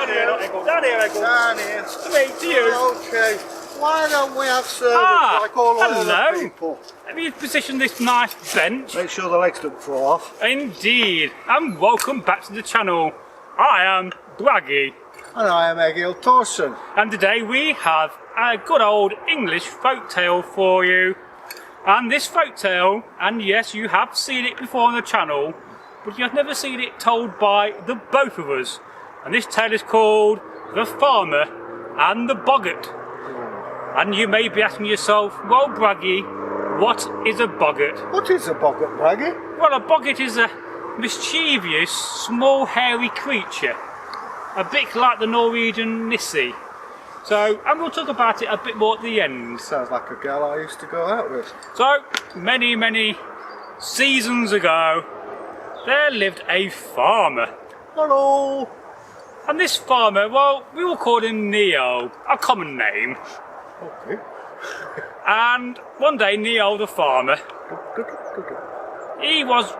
Down here, not Egil. Down here, Egil. Down here. To me, to you. Okay. Why don't we have service like all other people? Let me position this nice bench. Make sure the legs don't fall off. Indeed. And welcome back to the channel. I am Bragi. And I am Egil Thorsson. And today we have a good old English folktale for you. And this folktale, and yes, you have seen it before on the channel, but you have never seen it told by the both of us. And this tale is called The Farmer and the Boggart. And you may be asking yourself, well, Bragi, what is a boggart? What is a boggart, Bragi? Well, a boggart is a mischievous, small, hairy creature. A bit like the Norwegian Nissie. So, and we'll talk about it a bit more at the end. Sounds like a girl I used to go out with. So, many seasons ago, there lived a farmer. Hello! And this farmer, well, we will call him Neo, a common name. Okay. And one day, Neo the farmer, he was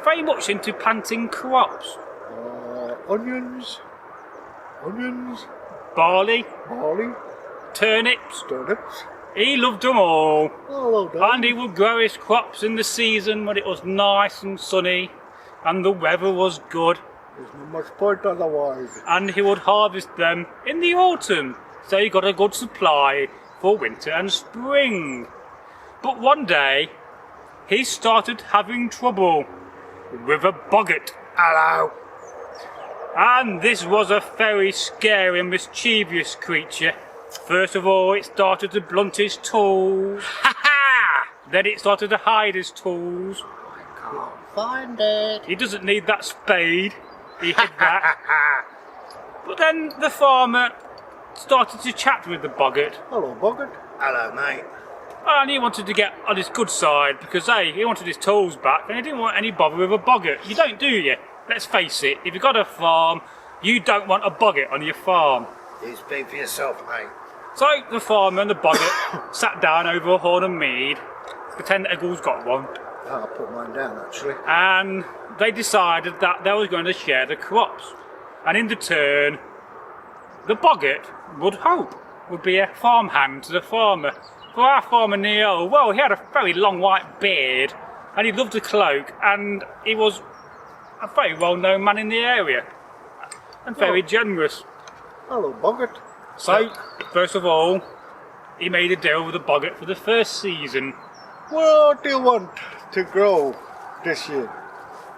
very much into planting crops. Onions, Barley, turnips. He loved them all. Oh, well And he would grow his crops in the season when it was nice and sunny and the weather was good. There's not much point otherwise. And he would harvest them in the autumn, so he got a good supply for winter and spring. But one day, he started having trouble with a boggart. Hello. And this was a very scary and mischievous creature. First of all, it started to blunt his tools. Then it started to hide his tools. I can't find it. He doesn't need that spade. He hid that. But then the farmer started to chat with the boggart. Hello, boggart. Hello, mate. And he wanted to get on his good side because, hey, he wanted his tools back and he didn't want any bother with a boggart. You don't, do you? Let's face it, if you've got a farm, you don't want a boggart on your farm. You speak for yourself, mate. So the farmer and the boggart sat down over a horn of mead, pretend Egil's got one. Oh, I'll put mine down, actually. And they decided that they were going to share the crops. And in return, the boggart would be a farmhand to the farmer. For our farmer Neo, well, he had a very long white beard, and he loved a cloak, and he was a very well-known man in the area, and very generous. Hello, boggart. So, first of all, he made a deal with the boggart for the first season. What do you want to grow this year?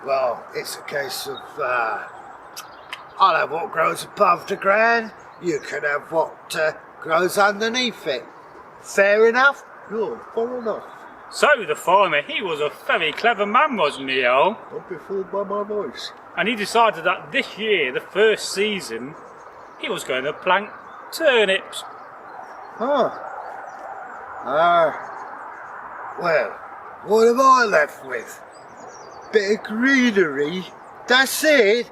Well, it's a case of, I'll have what grows above the ground, you can have what grows underneath it. Fair enough? No, fair enough. So the farmer, he was a very clever man, wasn't he, Al? Don't be fooled by my voice. And he decided that this year, the first season, he was going to plant turnips. Well, what have I left with? Bit of greenery, that's it.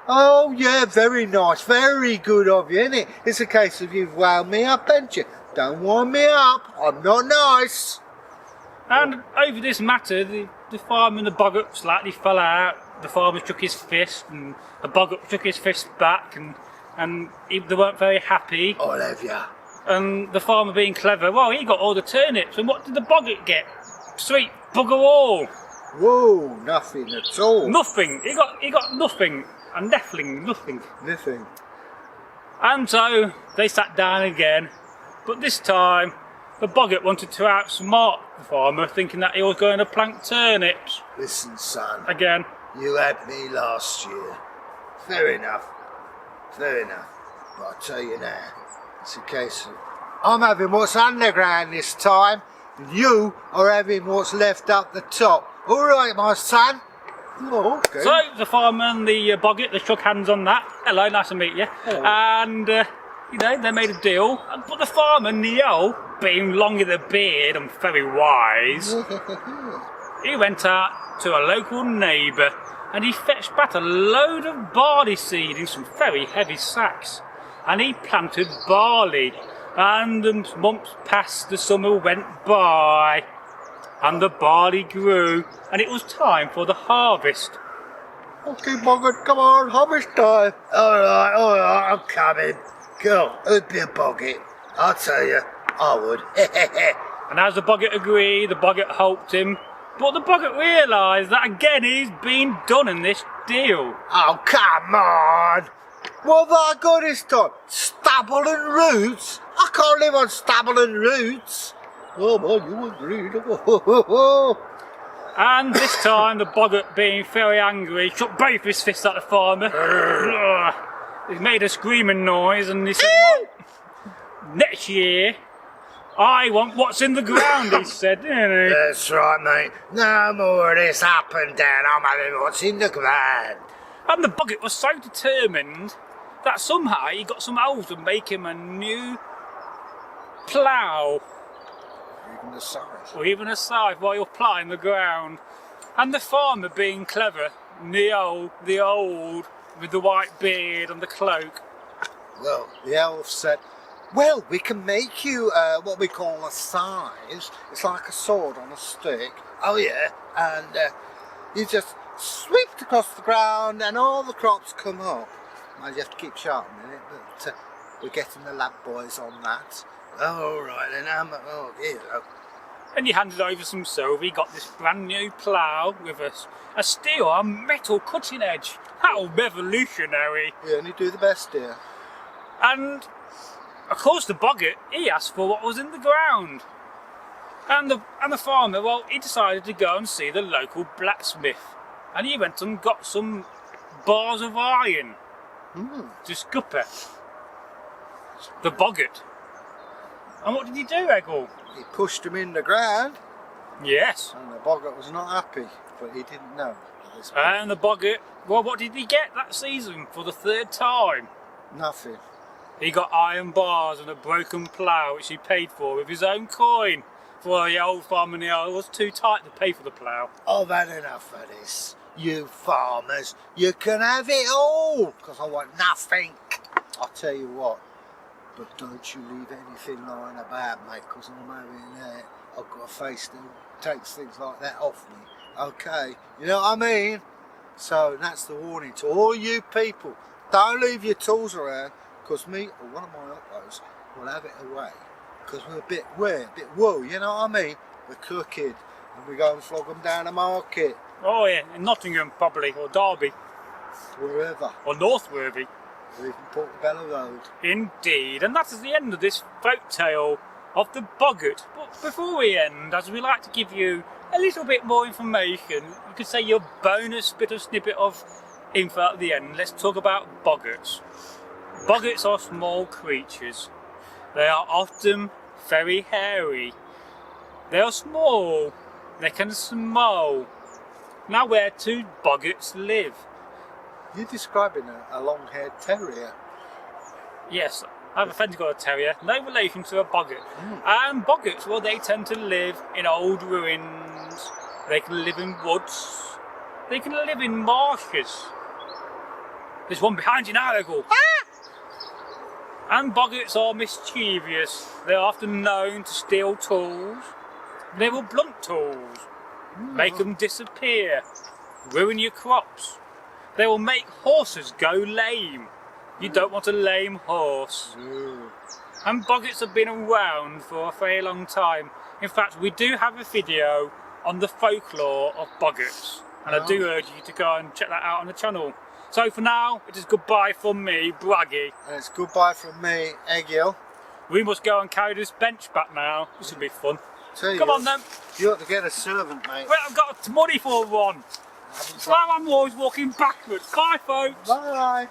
Oh yeah, very nice, very good of you, innit? It's a case of you've wound me up, ain't you? Don't wind me up, I'm not nice. And over this matter, the farmer and the boggart slightly fell out. The farmer shook his fist, and the boggart shook his fist back, and they weren't very happy. I'll have ya. And the farmer, being clever, well, he got all the turnips, and what did the boggart get? Sweet bugger all. Whoa, nothing at all. Nothing. He got nothing. And nothing. Nothing. And so they sat down again, but this time the boggart wanted to outsmart the farmer, thinking that he was going to plant turnips. Listen, son. Again. You had me last year. Fair enough. But I'll tell you now, it's a case of I'm having what's underground this time, and you are having what's left up the top. All right, my son. Oh, okay. So the farmer and the boggart, they shook hands on that. Hello, nice to meet you. Hello. And they made a deal. But the farmer, Neo, being long in the beard and very wise, he went out to a local neighbour and he fetched back a load of barley seed in some very heavy sacks. And he planted barley. And the months passed, the summer went by, and the barley grew, and it was time for the harvest. Okay, Boggart, come on, harvest time. Alright, I'm coming. Go, who'd be a bogie? I'll tell you, I would. And as the Boggart agreed, the Boggart helped him. But the Boggart realised that again he's been done in this deal. Oh, come on. What have I got this time? Stubble and roots? I can't live on stubble and roots. Oh, man, you agreed. And this time the Boggart, being very angry, shook both his fists at the farmer. He made a screaming noise and he said, well, next year I want what's in the ground, he said, didn't he? That's right, mate. No more of this up and down. I'm having what's in the ground. And the Boggart was so determined that somehow he got some elves to make him a new plough. Even the size. Or even a scythe while you're ploughing the ground. And the farmer, being clever, the old with the white beard and the cloak. Well, the elf said, well, we can make you what we call a scythe. It's like a sword on a stick. Oh, yeah. And you just sweep it across the ground and all the crops come up. Now, you have to keep sharpening it, but we're getting the lab boys on that. Oh, right, then here. And he handed over some silver. He got this brand new plough with a steel and metal cutting edge. How revolutionary! We only do the best here. And of course the Boggart, he asked for what was in the ground. And the farmer, well, he decided to go and see the local blacksmith. And he went and got some bars of iron to scupper the Boggart. And what did he do, Egil? He pushed him in the ground. Yes. And the Boggart was not happy, but he didn't know. And the Boggart, well, what did he get that season for the third time? Nothing. He got iron bars and a broken plough, which he paid for with his own coin. For the old farmer was too tight to pay for the plough. I've had enough of this. You farmers, you can have it all, because I want nothing. I'll tell you what. But don't you leave anything lying about, mate, because I'm having that. I've got a face that takes things like that off me. Okay, you know what I mean? So that's the warning to all you people. Don't leave your tools around, because me or one of my uncles will have it away. Because we're a bit wool, you know what I mean? We're crooked, and we go and flog them down the market. Oh yeah, in Nottingham probably, or Derby. Wherever. Or Northworthy. Or even Portobello Road. Indeed, and that is the end of this folk tale of the Boggart. But before we end, as we like to give you a little bit more information, you could say your bonus bit of snippet of info at the end, let's talk about Boggarts. Boggarts are small creatures. They are often very hairy. They are small. They can smell. Now where do Boggarts live? You're describing a long-haired terrier. Yes, I have a friend who's got a terrier, no relation to a Boggart. And Boggarts, well, they tend to live in old ruins, they can live in woods, they can live in marshes. There's one behind you now, Egil. And Boggarts are mischievous. They're often known to steal tools. They will blunt tools, make them disappear, ruin your crops. They will make horses go lame. You don't want a lame horse. And Boggarts have been around for a very long time. In fact, we do have a video on the folklore of Boggarts. And I do urge you to go and check that out on the channel. So for now, it is goodbye from me, Bragi. And it's goodbye from me, Egil. We must go and carry this bench back now. This will be fun. Come on then. You ought to get a servant, mate. Well, I've got money for one. So I'm always walking backwards. Bye, folks. Bye.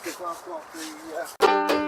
Because I've got the...